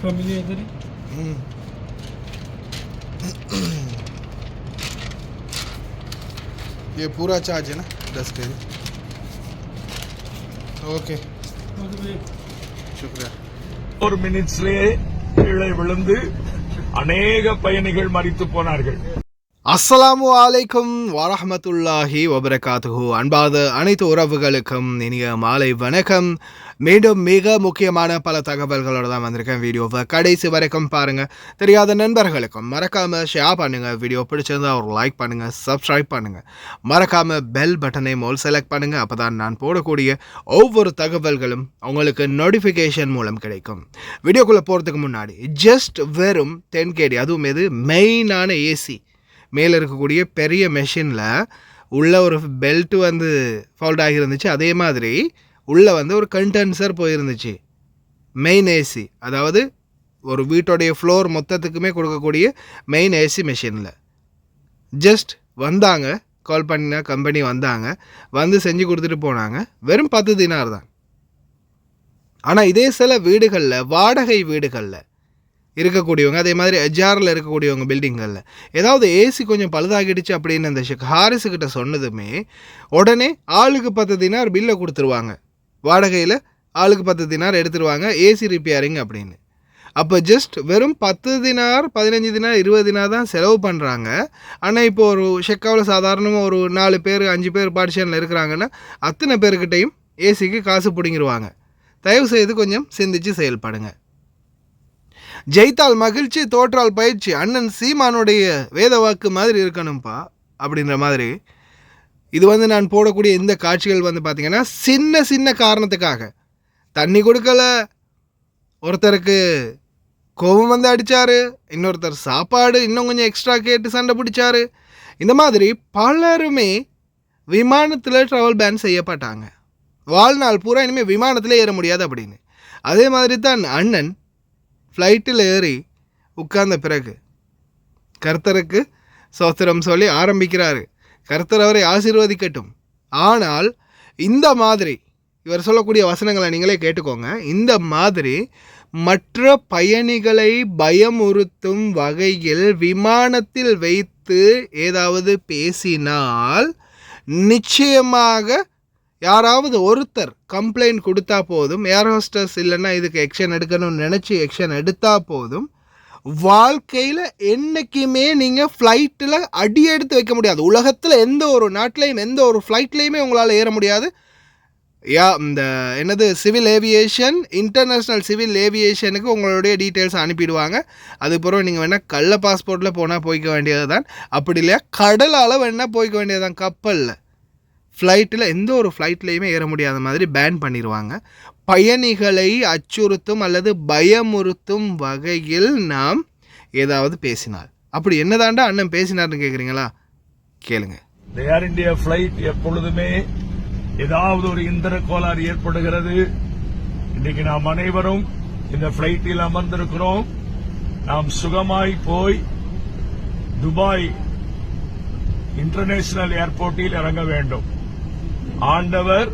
familiar tadi? ये पूरा charge है ना 10 के ओके शुक्रिया ஒரு மினிட்ஸ்லேயே கீழே விழுந்து அநேக பயணிகள் மரித்து போனார்கள். அஸ்ஸலாமு அலைக்கும் வரஹ்மத்துல்லாஹி வபரகாத்துஹு. அன்பாத அனைத்து உறவுகளுக்கும் இனிய மாலை வணக்கம். மீண்டும் மிக முக்கியமான பல தகவல்களோடு தான் வந்திருக்கேன். வீடியோவை கடைசி வரைக்கும் பாருங்கள். தெரியாத நண்பர்களுக்கும் மறக்காமல் ஷேர் பண்ணுங்கள். வீடியோ பிடிச்சிருந்தா ஒரு லைக் பண்ணுங்கள், சப்ஸ்கிரைப் பண்ணுங்கள். மறக்காமல் பெல் பட்டனை மோல் செலக்ட் பண்ணுங்கள். அப்போ தான் நான் போடக்கூடிய ஒவ்வொரு தகவல்களும் உங்களுக்கு நோட்டிஃபிகேஷன் மூலம் கிடைக்கும். வீடியோக்குள்ளே போகிறதுக்கு முன்னாடி ஜஸ்ட் வெறும் 10KD, அதுவும் இது மெயினான ஏசி மேலே இருக்கக்கூடிய பெரிய மெஷினில் உள்ள ஒரு பெல்ட்டு வந்து ஃபால்ட் ஆகியிருந்துச்சு. அதே மாதிரி உள்ளே வந்து ஒரு கண்டென்சர் போயிருந்துச்சு. மெயின் ஏசி, அதாவது ஒரு வீட்டோடைய ஃப்ளோர் மொத்தத்துக்குமே கொடுக்கக்கூடிய மெயின் ஏசி மெஷினில் ஜஸ்ட் வந்தாங்க, கால் பண்ணின கம்பெனி வந்தாங்க, வந்து செஞ்சு கொடுத்துட்டு போனாங்க. வெறும் 10 தினார் தான். ஆனால் இதே சில வீடுகளில், வாடகை வீடுகளில் இருக்கக்கூடியவங்க, அதே மாதிரி எஜாரில் இருக்கக்கூடியவங்க பில்டிங்களில் ஏதாவது ஏசி கொஞ்சம் பழுதாகிடுச்சு அப்படின்னு அந்த ஹாரிஸுக்கிட்ட சொன்னதுமே உடனே ஆளுக்கு 10 தினார் பில்லை கொடுத்துருவாங்க. வாடகையில் ஆளுக்கு 10 தினார் எடுத்துருவாங்க, ஏசி ரிப்பேரிங் அப்படின்னு. அப்போ ஜஸ்ட் வெறும் 10 தினார், 15 தினார், 20 தினார் தான் செலவு பண்ணுறாங்க. ஆனால் இப்போ ஒரு ஷெக்காவில் சாதாரணமாக ஒரு 4 பேர் 5 பேர் பார்ட்டிஷனில் இருக்கிறாங்கன்னா அத்தனை பேர்கிட்டையும் ஏசிக்கு காசு பிடிங்கிடுவாங்க. தயவு செய்து கொஞ்சம் சிந்திச்சு செயல்படுங்க. ஜெயித்தால் மகிழ்ச்சி, தோற்றால் பயிற்சி, அண்ணன் சீமானுடைய வேத வாக்கு மாதிரி இருக்கணும்ப்பா அப்படின்ற மாதிரி. இது வந்து நான் போடக்கூடிய இந்த காட்சிகள் வந்து பார்த்திங்கன்னா சின்ன சின்ன காரணத்துக்காக தண்ணி கொடுக்கல, ஒருத்தருக்கு கோபம் வந்து அடித்தார், இன்னொருத்தர் சாப்பாடு இன்னும் கொஞ்சம் எக்ஸ்ட்ரா கேட்டு சண்டை பிடிச்சாரு. இந்த மாதிரி பலருமே விமானத்தில் ட்ராவல் பேன் செய்யப்பட்டாங்க. வாழ்நாள் பூரா இனிமேல் விமானத்தில் ஏற முடியாது அப்படின்னு. அதே மாதிரி தான் அண்ணன் ஃப்ளைட்டில் ஏறி உட்கார்ந்த பிறகு கர்த்தருக்கு ஸ்தோத்திரம் சொல்லி ஆரம்பிக்கிறாரு. கர்த்தர் அவரை ஆசீர்வதிக்கட்டும். ஆனால் இந்த மாதிரி இவர் சொல்லக்கூடிய வசனங்களை நீங்களே கேட்டுக்கோங்க. இந்த மாதிரி மற்ற பயணிகளை பயமுறுத்தும் வகையில் விமானத்தில் வைத்து ஏதாவது பேசினால் நிச்சயமாக யாராவது ஒருத்தர் கம்ப்ளைண்ட் கொடுத்தா போதும். ஏர் ஹோஸ்டர்ஸ் இல்லைன்னா இதுக்கு எக்ஷன் எடுக்கணும்னு நினச்சி எக்ஷன் எடுத்தால் போதும். வாழ்க்கையில் என்றைக்குமே நீங்கள் ஃப்ளைட்டில் அடி எடுத்து வைக்க முடியாது. உலகத்தில் எந்த ஒரு நாட்டிலையும் எந்த ஒரு ஃப்ளைட்லேயுமே உங்களால் ஏற முடியாது. இந்த என்னது சிவில் ஏவியேஷன், இன்டர்நேஷ்னல் சிவில் ஏவியேஷனுக்கு உங்களுடைய டீட்டெயில்ஸ் அனுப்பிடுவாங்க. அதுக்கப்புறம் நீங்கள் வேணால் கள்ள பாஸ்போர்ட்டில் போனால் போய்க்க வேண்டியது தான். அப்படி இல்லையா கடலால் வேணால் போய்க்க வேண்டியது தான். கப்பலில், ஃப்ளைட்டில் எந்த ஒரு ஃப்ளைட்லேயுமே ஏற முடியாத மாதிரி பேன் பண்ணிடுவாங்க. பயணிகளை அச்சுறுத்தும் அல்லது பயமுறுத்தும் வகையில் நாம் ஏதாவது பேசினால். அப்படி என்னதாண்டா அண்ணன் பேசினார்னு கேட்குறீங்களா? கேளுங்க. ஏர் இந்தியா ஃப்ளைட் எப்பொழுதுமே ஏதாவது ஒரு இந்திர கோளாறு ஏற்படுகிறது. இன்றைக்கு நாம் அனைவரும் இந்த ஃப்ளைட்டில் அமர்ந்திருக்கிறோம். நாம் சுகமாய் போய் துபாய் இன்டர்நேஷனல் ஏர்போர்ட்டில் இறங்க வேண்டும். ஆண்டவர்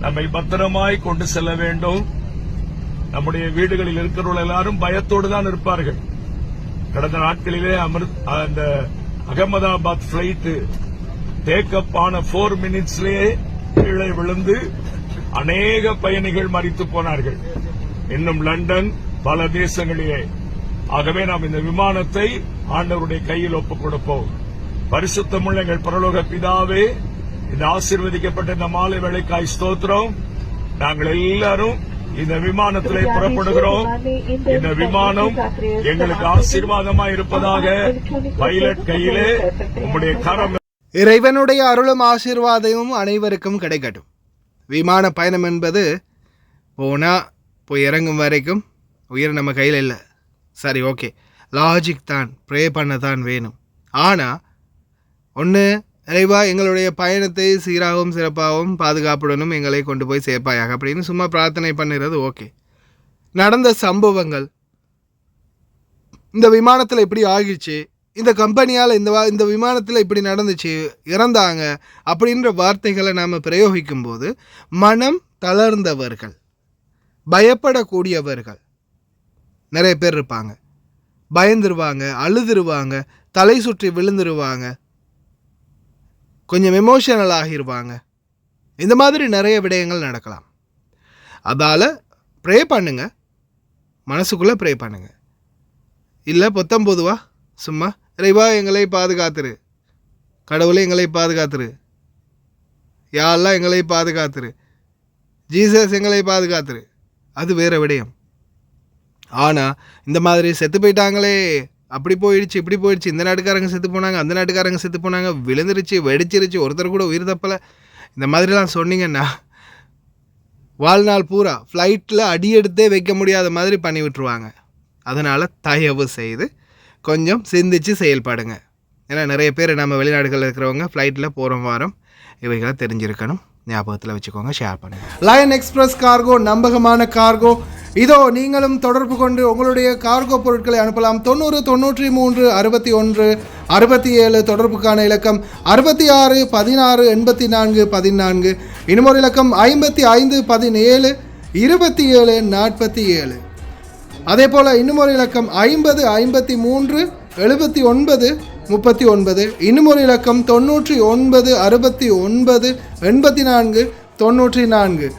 நம்மை பத்திரமாய் கொண்டு செல்ல வேண்டும். நம்முடைய வீடுகளில் இருக்கிறவர்கள் எல்லாரும் பயத்தோடு தான் இருப்பார்கள். கடந்த நாட்களிலே அந்த அகமதாபாத் பிளைட் டேக்கப் ஆன 4 மினிட்ஸ்லேயே கீழே விழுந்து அநேக பயணிகள் மரித்து போனார்கள். இன்னும் லண்டன், பல தேசங்களிலே. ஆகவே நாம் இந்த விமானத்தை ஆண்டவருடைய கையில் ஒப்புக் கொடுப்போம். பரிசுத்தமுள்ள எங்கள் பரலோக பிதாவே, இந்த ஆசீர்வதிக்கப்பட்ட இந்த மாலை வேளைக்காய் ஸ்தோத்திரம். நாங்கள் எல்லாரும் இந்த விமானத்திலே புறப்படுகிறோம். இந்த விமானம் எங்களுக்கு ஆசீர்வாதமா இருப்பதாக. பைலட் கையிலே உம்முடைய கரம். இறைவனுடைய அருளும் ஆசீர்வாதமும் அனைவருக்கும் கிடைக்கட்டும். விமான பயணம் என்பது போய் இறங்கும் வரைக்கும் உயிர் நம்ம கையில் இல்லை. சரி, ஓகே, லாஜிக் தான், ப்ரே பண்ண தான் வேணும். ஆனால் ஒன்று, இறைவா எங்களுடைய பயணத்தை சீராகவும் சிறப்பாகவும் பாதுகாப்புடனும் எங்களை கொண்டு போய் சேர்ப்பாயாக அப்படின்னு சும்மா பிரார்த்தனை பண்ணுறது ஓகே. நடந்த சம்பவங்கள், இந்த விமானத்தில் இப்படி ஆகிடுச்சு, இந்த கம்பெனியால் இந்த விமானத்தில் இப்படி நடந்துச்சு, இறந்தாங்க அப்படின்ற வார்த்தைகளை நாம் பிரயோகிக்கும் போது மனம் தளர்ந்தவர்கள், பயப்படக்கூடியவர்கள் நிறைய பேர் இருப்பாங்க. பயந்துருவாங்க, அழுதுருவாங்க, தலை சுற்றி விழுந்துருவாங்க, கொஞ்சம் எமோஷனல் ஆகிருவாங்க. இந்த மாதிரி நிறைய விடயங்கள் நடக்கலாம். அதால் ப்ரே பண்ணுங்க, மனசுக்குள்ளே ப்ரே பண்ணுங்க. இல்லை பொத்தம்பொதுவா சும்மா இறைவா எங்களை பாதுகாத்துரு, கடவுளை எங்களை பாதுகாத்துரு, யா அல்லாஹ் எங்களை பாதுகாத்துரு, ஜீசஸ் எங்களை பாதுகாத்துரு, அது வேறு விடயம். ஆனால் இந்த மாதிரி செத்து போயிட்டாங்களே, அப்படி போயிடுச்சு இப்படி போயிடுச்சு, இந்த நாட்டுக்காரங்க செத்து போனாங்க, அந்த நாட்டுக்காரங்க செத்து போனாங்க, விழுந்துருச்சு வெடிச்சிருச்சு, ஒருத்தர் கூட உயிர் தப்பலை, இந்த மாதிரிலாம் சொன்னீங்கன்னா வாழ்நாள் பூரா ஃப்ளைட்டில் அடியெடுத்தே வைக்க முடியாத மாதிரி பண்ணி விட்டுருவாங்க. அதனால் தயவு செய்து கொஞ்சம் சிந்திச்சு செயல்படுங்க. ஏன்னா நிறைய பேர் நம்ம வெளிநாடுகளில் இருக்கிறவங்க ஃப்ளைட்டில் போகிற வாரம் இவைகளை தெரிஞ்சிருக்கணும், ஞாபகத்தில் வச்சுக்கோங்க, ஷேர் பண்ணுங்கள். லயன் எக்ஸ்பிரஸ் கார்கோ நம்பகமான கார்கோ. இதோ நீங்களும் தொடர்பு கொண்டு உங்களுடைய கார்கோ பொருட்களை அனுப்பலாம். 90 93 61 67 தொடர்புக்கான இலக்கம் 66 16 84 14. இன்னும் ஒரு இலக்கம் 55 17 27 47. அதே போல் இன்னும் ஒரு இலக்கம் 50 53 79 39. இன்னும் ஒரு இலக்கம் 99 69 84 94.